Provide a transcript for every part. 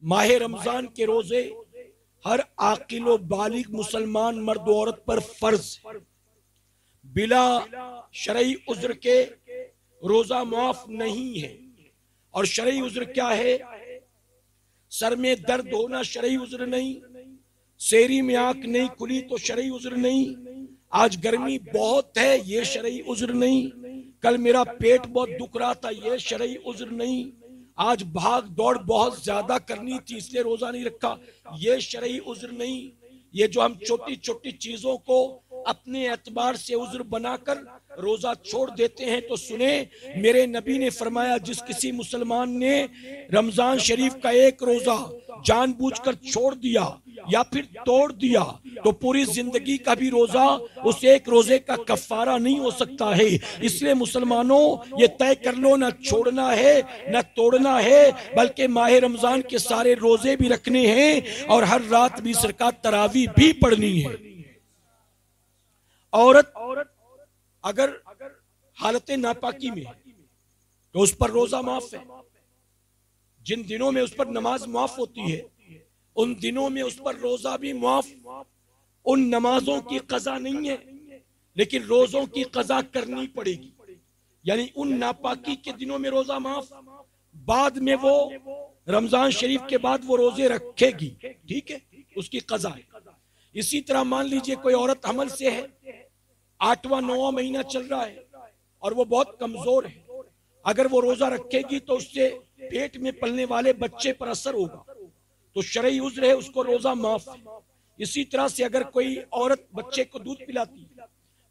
माह रमजान के रोजे हर आकिल व बालिग मुसलमान मर्द औरत पर फर्ज है। बिला शरई उज्र के रोजा माफ नहीं है। और शरई उज्र क्या है? सर में दर्द होना शरई उज्र नहीं, शेरी में आंख नहीं खुली तो शरई उज्र नहीं, आज गर्मी बहुत है ये शरई उज्र नहीं, कल मेरा पेट बहुत दुख रहा था ये शरई उज्र नहीं, आज भाग दौड़ बहुत ज्यादा करनी थी इसलिए रोजा नहीं रखा ये शरई उज्र नहीं। ये जो हम छोटी छोटी चीजों को अपने एतबार से उज्र बनाकर रोजा छोड़ देते हैं, तो सुने मेरे नबी ने फरमाया जिस किसी मुसलमान ने रमजान शरीफ का एक रोजा जानबूझकर छोड़ दिया या फिर तोड़ दिया तो पूरी जिंदगी का भी रोजा उस एक रोजे का कफारा नहीं हो सकता है। इसलिए मुसलमानों ये तय कर लो ना छोड़ना है ना तोड़ना है, बल्कि माह रमजान के सारे रोजे भी रखने हैं और हर रात 20 रकात तरावी भी पढ़नी है। औरत अगर हालत नापाकी में तो उस पर रोजा माफ है। जिन दिनों में उस पर नमाज माफ होती है उन दिनों में उस पर रोजा भी माफ। उन नमाजों की कजा नहीं है लेकिन रोजों की कजा करनी पड़ेगी। यानी उन नापाकी के दिनों में रोजा माफ, बाद में वो रमजान शरीफ के बाद वो रोजे रखेगी, ठीक है, उसकी कजा है। इसी तरह मान लीजिए कोई औरत हमल से है, 8वां 9वां महीना चल रहा है और वो बहुत कमजोर है, अगर वो रोजा रखेगी तो उससे पेट में पलने वाले बच्चे पर असर होगा तो शरई उज्र है, उसको रोजा माफ है। इसी तरह से अगर कोई औरत बच्चे को दूध पिलाती,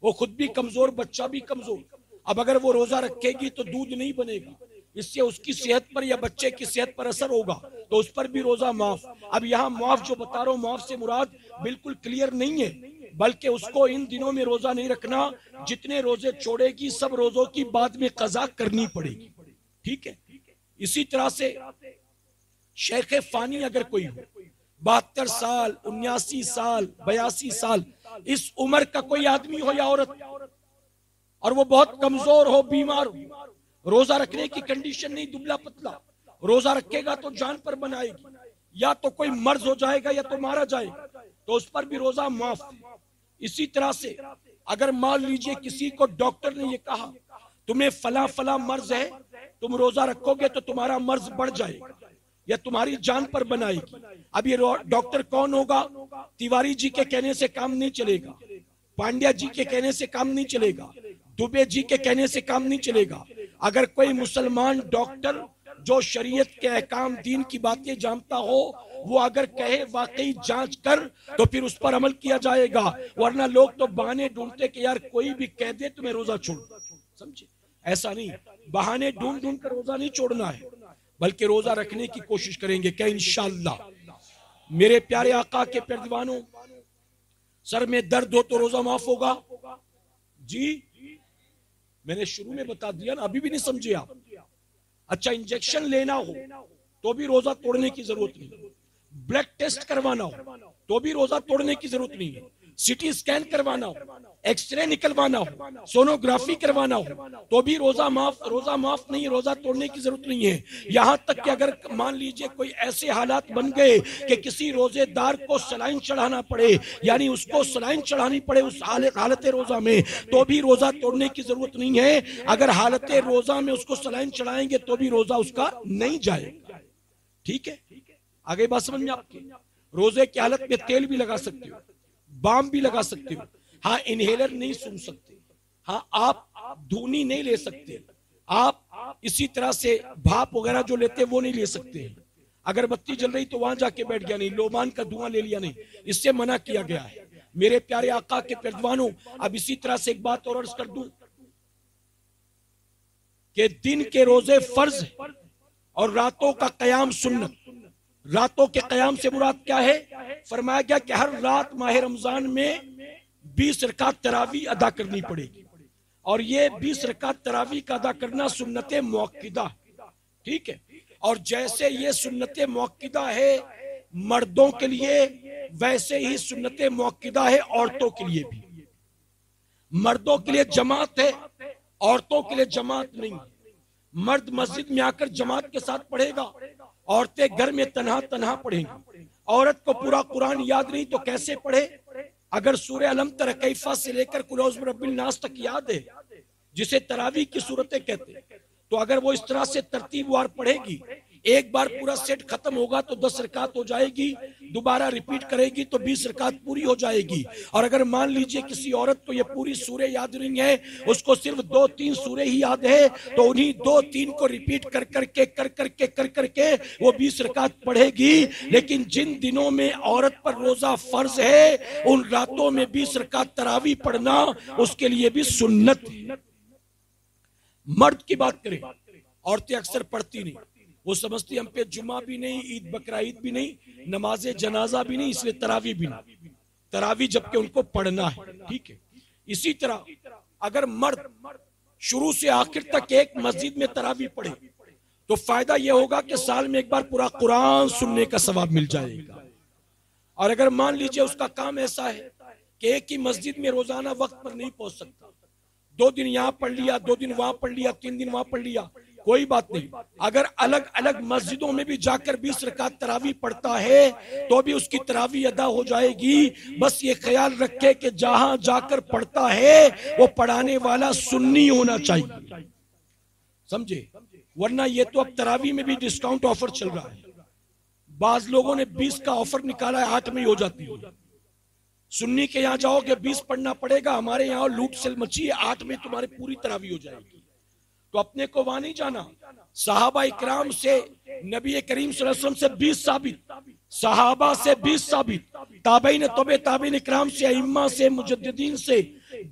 वो खुद भी कमजोर बच्चा भी कमजोर, अब अगर वो रोजा रखेगी तो दूध नहीं बनेगा, इससे उसकी सेहत पर या बच्चे की सेहत पर असर होगा तो उस पर भी रोजा माफ। अब यहाँ माफ जो बता रहा हूँ, माफ से मुराद बिल्कुल क्लियर नहीं है, बल्कि उसको इन दिनों में रोजा नहीं रखना, जितने रोजे छोड़ेगी सब रोजों की बाद में कजा करनी पड़ेगी, ठीक है। इसी तरह से शेख फानी अगर कोई हो, 72 साल 79 साल 82 साल इस उम्र का कोई आदमी हो या औरत और वो बहुत कमजोर हो, बीमार हो, रोजा रखने की कंडीशन नहीं, दुबला पतला, रोजा रखेगा तो जान पर बनाएगी, या तो कोई मर्ज हो जाएगा या तो मारा जाएगा तो उस पर भी रोजा माफ। इसी तरह से अगर मान लीजिए किसी को डॉक्टर ने ये कहा तुम्हें फला फला मर्ज है, तुम रोजा रखोगे तो तुम्हारा मर्ज बढ़ जाएगा या तुम्हारी जान पर बनाएगी। अब ये डॉक्टर कौन होगा? तिवारी जी के कहने से काम नहीं चलेगा, पांड्या जी के कहने से काम नहीं चलेगा, दुबे जी के कहने से काम नहीं चलेगा। अगर कोई मुसलमान डॉक्टर जो शरीयत के अहकाम दीन की बातें जानता हो वो अगर कहे वाकई जांच कर तो फिर उस पर अमल किया जाएगा, वरना लोग तो बहाने ढूंढते कि यार कोई भी कह दे तुम्हें रोजा छोड़, समझे? ऐसा नहीं, बहाने ढूंढ ढूंढ कर रोजा नहीं छोड़ना है, बल्कि रोजा रखने की कोशिश करेंगे। क्या इंशाअल्लाह मेरे प्यारे आका के प्यारे दीवानों, सर में दर्द हो तो रोजा माफ होगा जी? मैंने शुरू में बता दिया ना, अभी भी नहीं समझे आप? अच्छा, इंजेक्शन लेना हो तो भी रोजा तोड़ने की जरूरत नहीं, ब्लड टेस्ट करवाना हो तो भी रोजा तोड़ने की जरूरत नहीं है, सिटी स्कैन करवाना हो, एक्सरे निकलवाना हो, सोनोग्राफी करवाना हो तो भी रोजा माफ नहीं, रोजा तोड़ने की जरूरत नहीं है। यहां तक कि अगर मान लीजिए कोई ऐसे हालात बन गए कि किसी रोजेदार को सलाइन चढ़ाना पड़े, यानी उसको सलाइन चढ़ानी पड़े उस हालत रोजा में, तो भी रोजा तोड़ने की जरूरत नहीं है। अगर हालत रोजा में उसको सलाइन चढ़ाएंगे तो भी रोजा उसका नहीं जाएगा, ठीक है? आगे बात समझ में आपकी? रोजे की हालत में तेल भी लगा सकते हो, बाम भी लगा सकते हो, हाँ इनहेलर नहीं सुन सकते, हाँ आप धूनी नहीं ले सकते, आप इसी तरह से भाप वगैरह जो लेते हैं वो नहीं ले सकते। अगर बत्ती जल रही तो वहां जाके बैठ गया नहीं, लोबान का धुआं ले लिया नहीं, इससे मना किया गया है। मेरे प्यारे आका के परवानों, अब इसी तरह से एक बात और अर्ज कर दूं कि दिन के रोजे फर्ज और रातों का कयाम सुन्नत। रातों के कयाम से मुराद क्या है? फरमाया गया कि हर रात माह रमजान में 20 रकात तरावी अदा करनी पड़ेगी, और ये 20 रकात तरावी का अदा करना सुन्नत मुअक्किदा, ठीक है? और जैसे ये सुन्नत मुअक्किदा है मर्दों के लिए, वैसे ही सुन्नत मुअक्किदा है औरतों के लिए भी। मर्दों के लिए जमात है, औरतों के लिए जमात नहीं। मर्द मस्जिद में आकर जमात के साथ पढ़ेगा औरतें घर में तन्हा तन्हा पढ़ेंगी। औरत को पूरा कुरान याद नहीं तो कैसे पढ़े? अगर सूरह अलम तरा कैफा से लेकर कुल औज़ु बिरब्बिन नास तक याद है, जिसे तरावी की सूरतें कहते हैं, तो अगर वो इस तरह से तरतीबवार पढ़ेगी, एक बार पूरा सेट खत्म होगा तो 10 रकात हो जाएगी, दोबारा रिपीट करेगी तो 20 रकात पूरी हो जाएगी। और अगर मान लीजिए किसी औरत को ये पूरी सूरह याद नहीं है, उसको सिर्फ 2-3 सूरह ही याद है, तो उन्हीं 2-3 को रिपीट कर करके वो 20 रकात पढ़ेगी। लेकिन जिन दिनों में औरत पर रोजा फर्ज है, उन रातों में 20 रकात तरावी पढ़ना उसके लिए भी सुन्नत है। मर्द की बात करें, औरतें अक्सर पढ़ती नहीं, वो समझती हम पे जुमा भी नहीं, ईद बकरा ईद भी नहीं, नमाज जनाजा भी नहीं, इसलिए तरावी भी नहीं। तरावी जबकि उनको पढ़ना है, ठीक है। इसी तरह अगर मर्द शुरू से आखिर तक एक मस्जिद में तरावी पढ़े तो फायदा यह होगा कि साल में एक बार पूरा कुरान सुनने का सवाब मिल जाएगा। और अगर मान लीजिए उसका काम ऐसा है कि एक ही मस्जिद में रोजाना वक्त पर नहीं पहुंच सकता, 2 दिन यहाँ पढ़ लिया, 2 दिन वहां पढ़ लिया, 3 दिन वहां पढ़ लिया, कोई बात नहीं। अगर अलग अलग मस्जिदों में भी जाकर 20 रकात तरावी पढ़ता है तो भी उसकी तरावी अदा हो जाएगी। बस ये ख्याल रखे कि जहां जाकर पढ़ता है वो पढ़ाने वाला सुन्नी होना चाहिए, समझे? वरना ये तो अब तरावी में भी डिस्काउंट ऑफर चल रहा है। बाज लोगों ने 20 का ऑफर निकाला है, 8 में ही हो जाती है। सुन्नी के यहाँ जाओगे 20 पढ़ना पड़ेगा, हमारे यहाँ लूट सेल मची है, 8 में तुम्हारी पूरी तरावी हो जाएगी। तो अपने को वहां नहीं जाना। सहाबा इकराम से, नबी करीम सल्लल्लाहु अलैहि वसल्लम से 20 साबित, सहाबा से 20 साबित, ताबईन तबे ताबईन इकराम से, अइम्मा से, मुजद्दिदीन से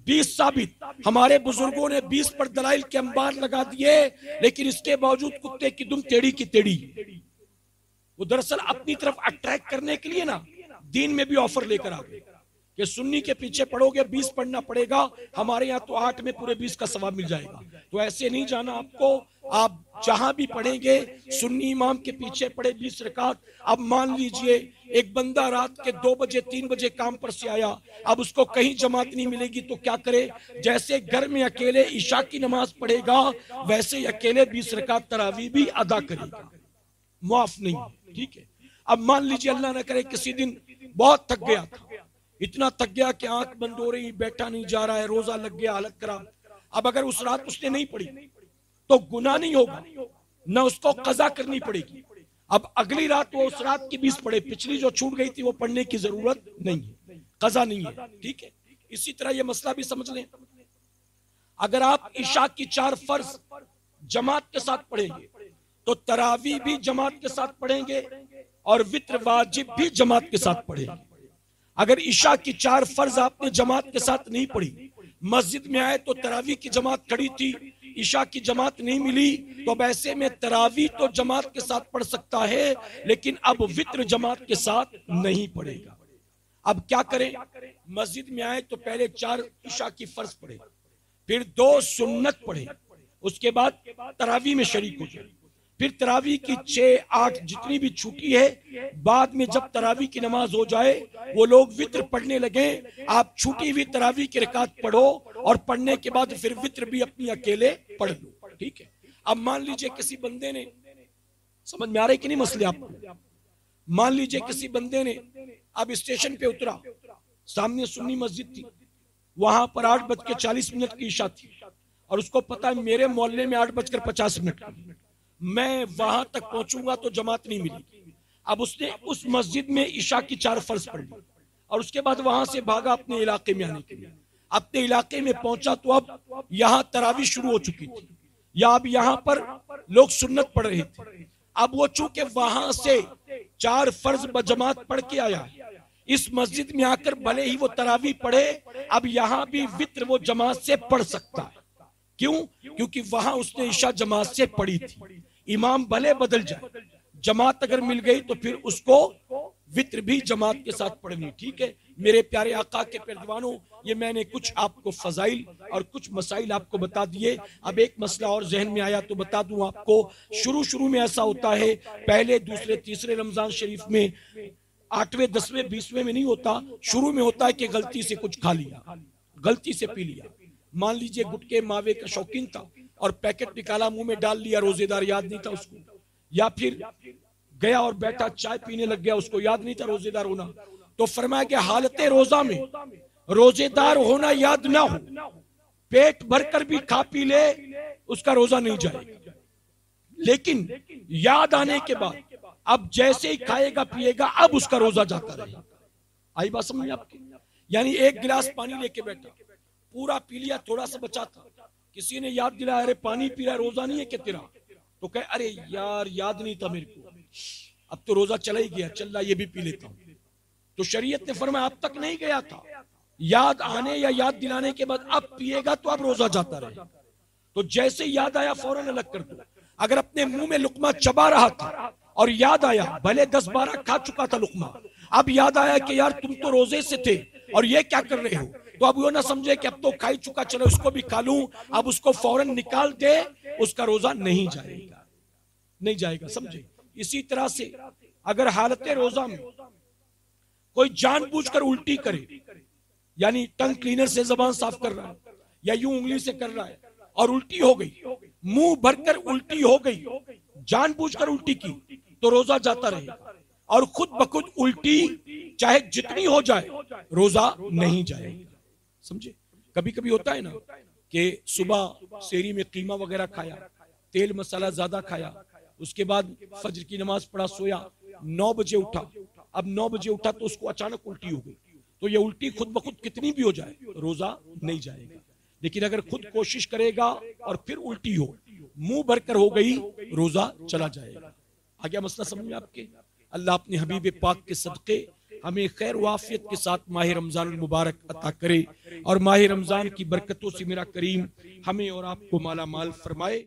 20 साबित। हमारे बुजुर्गों ने 20 पर दलाइल के अंबार लगा दिए, लेकिन इसके बावजूद कुत्ते की दुम टेढ़ी की टेढ़ी। वो दरअसल अपनी तरफ अट्रैक्ट करने के लिए ना दीन में भी ऑफर लेकर आ गए कि सुन्नी के पीछे पढ़ोगे 20 पढ़ना पड़ेगा, हमारे यहाँ तो 8 में पूरे 20 का सवाब मिल जाएगा। तो ऐसे नहीं जाना आपको, आप जहां भी पढ़ेंगे सुन्नी इमाम के पीछे पढ़े 20 रकात। अब मान लीजिए एक बंदा रात के 2 बजे 3 बजे काम पर से आया, अब उसको कहीं जमात नहीं मिलेगी तो क्या करे? जैसे घर में अकेले ईशा की नमाज पढ़ेगा, वैसे ही अकेले 20 रकात तरावी भी अदा करेगा, मुआफ नहीं, ठीक है। अब मान लीजिए अल्लाह न करे किसी दिन बहुत थक गया था, इतना थक गया कि आंख बंद हो रही, बैठा नहीं जा रहा है, रोजा लग गया, हालत खराब। अब अगर उस रात उसने नहीं पढ़ी तो गुनाह नहीं होगा, न उसको कज़ा करनी पड़ेगी। अब अगली रात वो उस रात की 20 पढ़े, पिछली जो छूट गई थी वो पढ़ने की जरूरत नहीं है, कज़ा नहीं है, ठीक है। इसी तरह ये मसला भी समझ लें, अगर आप इशा की 4 फर्ज जमात के साथ पढ़ेंगे तो तरावी भी जमात के साथ पढ़ेंगे और वित्र वाजिब भी जमात के साथ पढ़ेंगे। अगर इशा की 4 फर्ज आपने जमात के साथ नहीं पढ़ी, मस्जिद में आए तो तरावी की जमात खड़ी थी, इशा की जमात नहीं मिली, तो अब ऐसे में तरावी तो जमात के साथ पढ़ सकता है, लेकिन अब वित्र जमात के साथ नहीं पढ़ेगा। अब क्या करें? मस्जिद में आए तो पहले 4 इशा की फर्ज पढ़े, फिर 2 सुन्नत पढ़े, उसके बाद तरावी में शरीक हो जाए, फिर तरावी की 6-8 जितनी भी छुट्टी है, बाद में जब तरावी की नमाज हो जाए वो लोग वित्र पढ़ने लगे, आप छूटी हुई तरावी की रकात पढ़ो और पढ़ने के बाद फिर वित्र भी अपनी अकेले पढ़ लो, ठीक है। अब मान लीजिए किसी बंदे ने, समझ में आ रहा है कि नहीं मसले आपको? मान लीजिए किसी बंदे ने अब स्टेशन पे उतरा, सामने सुन्नी मस्जिद थी, वहां पर 8:40 की इशा थी और उसको पता है मेरे मोहल्ले में 8:50 मैं वहां तक पहुंचूंगा तो जमात नहीं मिलेगी। अब उसने उस मस्जिद में इशा की 4 फर्ज पढ़ ली और उसके बाद वहां से भागा अपने इलाके में आने के लिए। अपने इलाके में पहुंचा तो अब यहाँ तरावी शुरू हो चुकी थी, या अब यहाँ पर लोग सुन्नत पढ़ रहे थे। अब वो चूंकि वहां से 4 फर्ज बजमात पढ़ के आया है, इस मस्जिद में आकर भले ही वो तरावी पढ़े, अब यहाँ भी वित्र वो जमात से पढ़ सकता है। क्यों? क्योंकि वहां उसने इशा जमात से पढ़ी थी। इमाम भले बदल जाए, जमात अगर मिल गई तो फिर उसको वित्र भी जमात के साथ पढ़नी, ठीक है। मेरे प्यारे आका के परवानों, ये मैंने कुछ आपको फजाइल और कुछ मसाइल आपको बता दिए। अब एक मसला और जहन में आया तो बता दूं आपको। शुरू में ऐसा होता है, पहले दूसरे तीसरे रमजान शरीफ में, 8वें 10वें 20वें में नहीं होता, शुरू में होता है कि गलती से कुछ खा लिया, गलती से पी लिया। मान लीजिए गुटके मावे का शौकीन था और पैकेट निकाला, मुंह में डाल लिया, रोजेदार याद नहीं था उसको, या फिर गया और बैठा, चाय पीने लग गया, उसको याद नहीं था रोजेदार होना। तो फरमाया कि हालत रोजा में रोजेदार होना याद ना हो, पेट भरकर भी खा पी ले, उसका रोजा नहीं जाएगा। लेकिन याद आने के बाद अब जैसे ही खाएगा पिएगा, अब उसका रोजा जाता रहेगा। आई बात समझ में आपकी? यानी एक गिलास पानी लेके बैठा, पूरा पी लिया, थोड़ा सा बचा था, किसी ने याद दिलाया, अरे पानी पी रहा, रोजा नहीं है क्या तेरा? तो कहे अरे यार याद नहीं था मेरे को, अब तो रोजा चला ही गया, चल रहा ये भी पी लेता हूं। तो शरीयत ने फरमाया अब तक नहीं गया था, याद आने या याद दिलाने के बाद अब पिएगा तो अब रोजा जाता रहेगा। तो जैसे याद आया फौरन अलग कर दो। अगर अपने मुंह में लुकमा चबा रहा था और याद आया, भले 10-12 खा चुका था लुकमा, अब याद आया कि यार तुम तो रोजे से थे और ये क्या कर रहे हो, तो अब वो ना समझे कि अब तो खा ही चुका, चलो इसको भी खा लूं, अब उसको फौरन निकाल दे, उसका रोजा नहीं जाएगा, नहीं जाएगा। समझे? इसी तरह से अगर हालत रोजा में कोई जानबूझकर उल्टी करे, यानी टंग क्लीनर से जबान साफ कर रहा है या यूं उंगली से कर रहा है और उल्टी हो गई, मुंह भरकर उल्टी हो गई, जानबूझकर उल्टी की, तो रोजा जाता रहेगा। और खुद बखुद उल्टी चाहे जितनी हो जाए, रोजा नहीं जाएगा। समझे? कभी कभी होता है ना कि सुबह सेरी में कीमा वगैरह खाया, तेल मसाला ज्यादा खाया, उसके बाद फजर की नमाज पढ़ा, सोया, 9 बजे उठा, अब 9 बजे उठा तो उसको अचानक उल्टी हो गई, तो ये उल्टी खुद ब खुद कितनी भी हो जाए रोजा नहीं जाएगा। लेकिन अगर खुद कोशिश करेगा और फिर उल्टी हो, मुंह भरकर हो गई, रोजा चला जाएगा। आ गया मसला समझ में आपके? अल्लाह अपने हबीब पाक के सदक़े हमें खैर वाफियत के साथ माह रमजान मुबारक अता करे और माह रमजान की बरकतों से मेरा करीम हमें और आपको माला माल फरमाए।